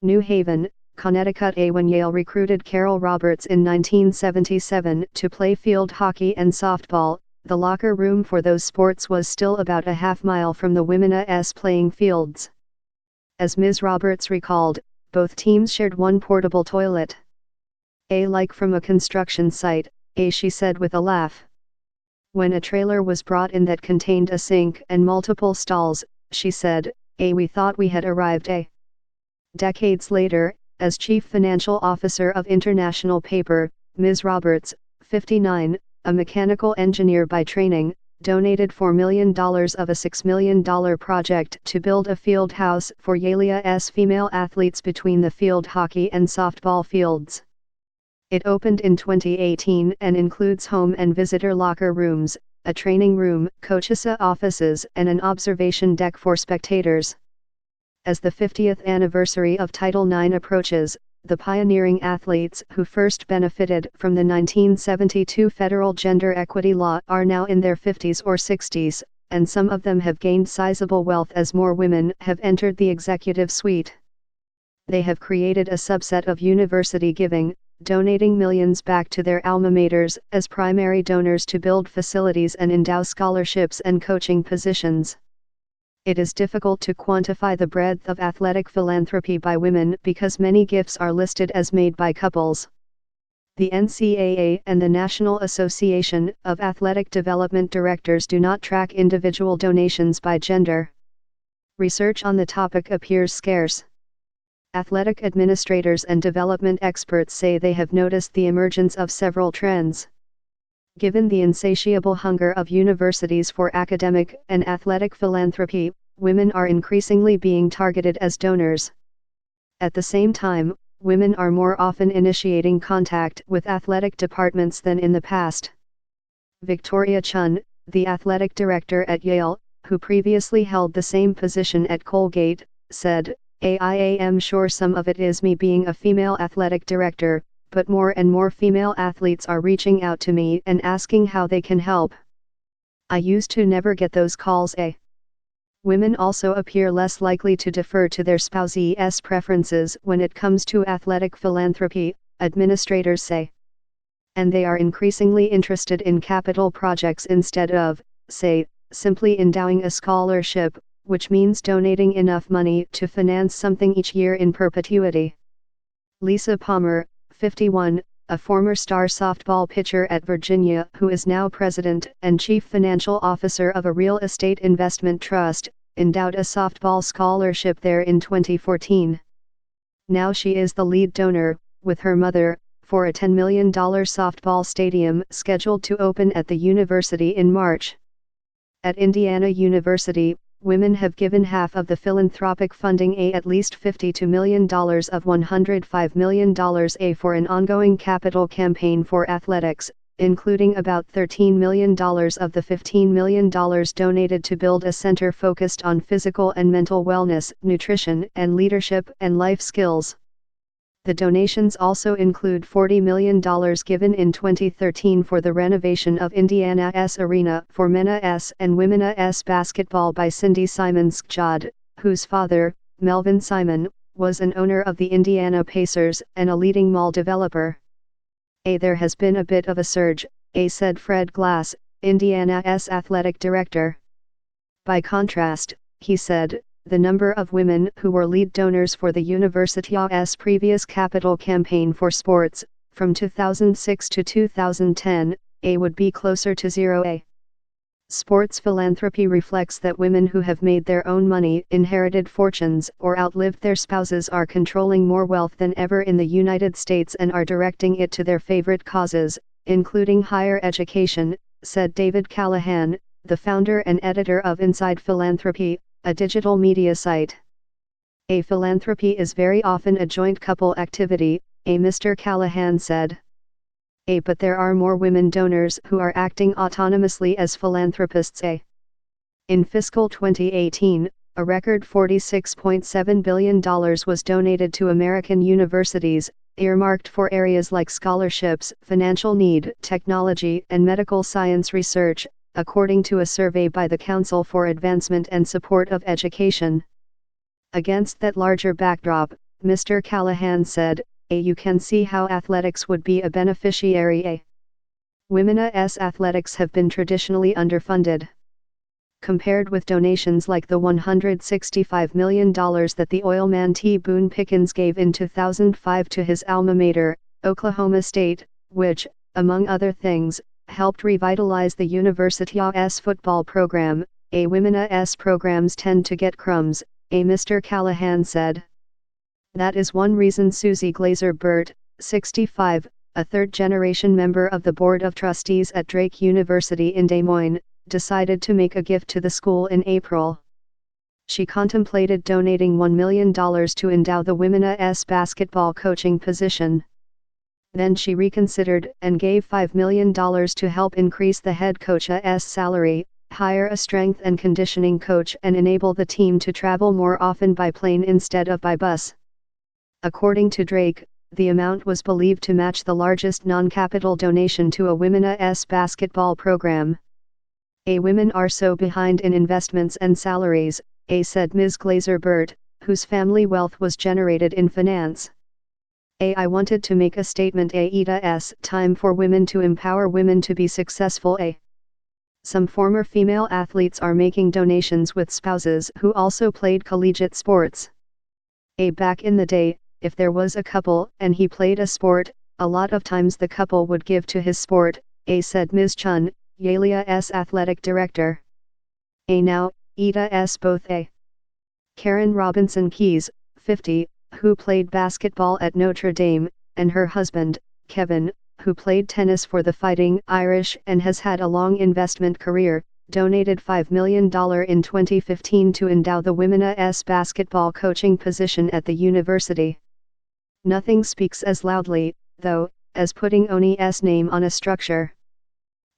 New Haven, Connecticut. When Yale recruited Carol Roberts in 1977 to play field hockey and softball, the locker room for those sports was still about a half-mile from the women's playing fields. As Ms. Roberts recalled, both teams shared one portable toilet. Like from a construction site, she said with a laugh. When a trailer was brought in that contained a sink and multiple stalls, she said, we thought we had arrived. Decades later, as chief financial officer of International Paper, Ms. Roberts, 59, a mechanical engineer by training, donated $4 million of a $6 million project to build a field house for Yale's female athletes between the field hockey and softball fields. It opened in 2018 and includes home and visitor locker rooms, a training room, coaches' offices, and an observation deck for spectators. As the 50th anniversary of Title IX approaches, the pioneering athletes who first benefited from the 1972 federal gender equity law are now in their 50s or 60s, and some of them have gained sizable wealth as more women have entered the executive suite. They have created a subset of university giving, donating millions back to their alma maters as primary donors to build facilities and endow scholarships and coaching positions. It is difficult to quantify the breadth of athletic philanthropy by women because many gifts are listed as made by couples. The NCAA and the National Association of Athletic Development Directors do not track individual donations by gender. Research on the topic appears scarce. Athletic administrators and development experts say they have noticed the emergence of several trends. Given the insatiable hunger of universities for academic and athletic philanthropy, women are increasingly being targeted as donors. At the same time, women are more often initiating contact with athletic departments than in the past. Victoria Chun, the athletic director at Yale, who previously held the same position at Colgate, said, "I am sure some of it is me being a female athletic director, but more and more female athletes are reaching out to me and asking how they can help. I used to never get those calls. Women also appear less likely to defer to their spouse's preferences when it comes to athletic philanthropy, administrators say. And they are increasingly interested in capital projects instead of, say, simply endowing a scholarship, which means donating enough money to finance something each year in perpetuity." Lisa Palmer, 51, a former star softball pitcher at Virginia who is now president and chief financial officer of a real estate investment trust, endowed a softball scholarship there in 2014. Now she is the lead donor, with her mother, for a $10 million softball stadium scheduled to open at the university in March. At Indiana University, women have given half of the philanthropic funding at least $52 million of $105 million for an ongoing capital campaign for athletics, including about $13 million of the $15 million donated to build a center focused on physical and mental wellness, nutrition and leadership and life skills. The donations also include $40 million given in 2013 for the renovation of Indiana's arena for men's and women's basketball by Cindy Simon-Skjod, whose father, Melvin Simon, was an owner of the Indiana Pacers and a leading mall developer. There has been a bit of a surge, said Fred Glass, Indiana's athletic director. By contrast, he said, the number of women who were lead donors for the university's previous capital campaign for sports, from 2006 to 2010, would be closer to 0. Sports philanthropy reflects that women who have made their own money, inherited fortunes, or outlived their spouses are controlling more wealth than ever in the United States and are directing it to their favorite causes, including higher education, said David Callahan, the founder and editor of Inside Philanthropy, a digital media site. Philanthropy is very often a joint couple activity, Mr. Callahan said. But there are more women donors who are acting autonomously as philanthropists. In fiscal 2018, a record $46.7 billion was donated to American universities, earmarked for areas like scholarships, financial need, technology, and medical science research, according to a survey by the Council for Advancement and Support of Education. Against that larger backdrop, Mr. Callahan said, you can see how athletics would be a beneficiary. Women's athletics have been traditionally underfunded. Compared with donations like the $165 million that the oilman T. Boone Pickens gave in 2005 to his alma mater, Oklahoma State, which, among other things, helped revitalize the university's football program, women's programs tend to get crumbs, Mr. Callahan said. That is one reason Susie Glazer Burt, 65, a third-generation member of the Board of Trustees at Drake University in Des Moines, decided to make a gift to the school in April. She contemplated donating $1 million to endow the women's basketball coaching position. Then she reconsidered and gave $5 million to help increase the head coach's salary, hire a strength and conditioning coach and enable the team to travel more often by plane instead of by bus. According to Drake, the amount was believed to match the largest non-capital donation to a women's basketball program. Women are so behind in investments and salaries, said Ms. Glazer Burt, whose family wealth was generated in finance. I wanted to make a statement. It's time for women to empower women to be successful. Some former female athletes are making donations with spouses who also played collegiate sports. Back in the day, if there was a couple and he played a sport, a lot of times the couple would give to his sport, said Ms. Chun, Yale's athletic director. Now, it's both. Karen Robinson Keys, 50, who played basketball at Notre Dame, and her husband, Kevin, who played tennis for the Fighting Irish and has had a long investment career, donated $5 million in 2015 to endow the women's basketball coaching position at the university. Nothing speaks as loudly, though, as putting Oni's name on a structure.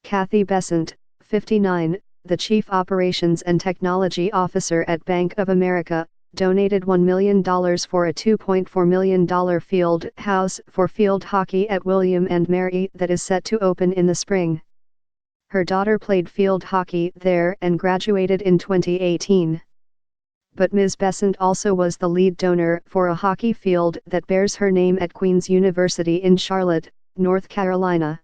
Kathy Besant, 59, the Chief Operations and Technology Officer at Bank of America, donated $1 million for a $2.4 million field house for field hockey at William and Mary that is set to open in the spring. Her daughter played field hockey there and graduated in 2018. But Ms. Besant also was the lead donor for a hockey field that bears her name at Queen's University in Charlotte, North Carolina.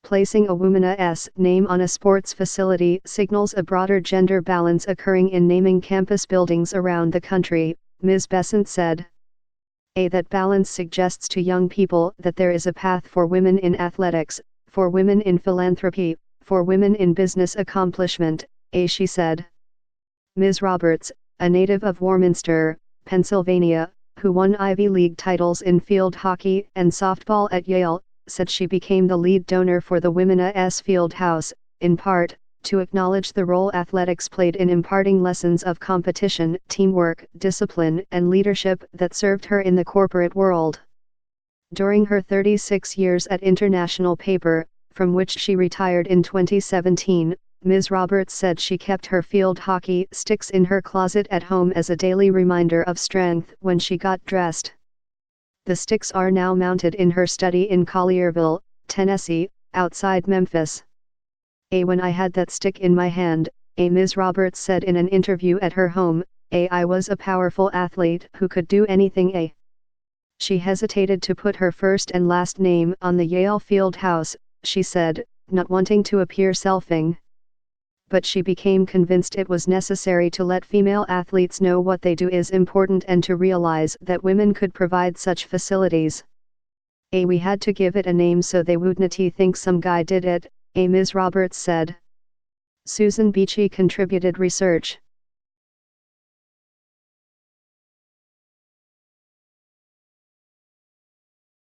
Placing a woman's name on a sports facility signals a broader gender balance occurring in naming campus buildings around the country, Ms. Besant said. That balance suggests to young people that there is a path for women in athletics, for women in philanthropy, for women in business accomplishment, she said. Ms. Roberts, a native of Warminster, Pennsylvania, who won Ivy League titles in field hockey and softball at Yale, said she became the lead donor for the women's field house, in part, to acknowledge the role athletics played in imparting lessons of competition, teamwork, discipline, and leadership that served her in the corporate world. During her 36 years at International Paper, from which she retired in 2017, Ms. Roberts said she kept her field hockey sticks in her closet at home as a daily reminder of strength when she got dressed. The sticks are now mounted in her study in Collierville, Tennessee, outside Memphis. When I had that stick in my hand, Ms. Roberts said in an interview at her home, I was a powerful athlete who could do anything. She hesitated to put her first and last name on the Yale field house, she said, not wanting to appear selfing. But she became convinced it was necessary to let female athletes know what they do is important and to realize that women could provide such facilities. We had to give it a name so they wouldn't think some guy did it, Ms. Roberts said. Susan Beachy contributed research.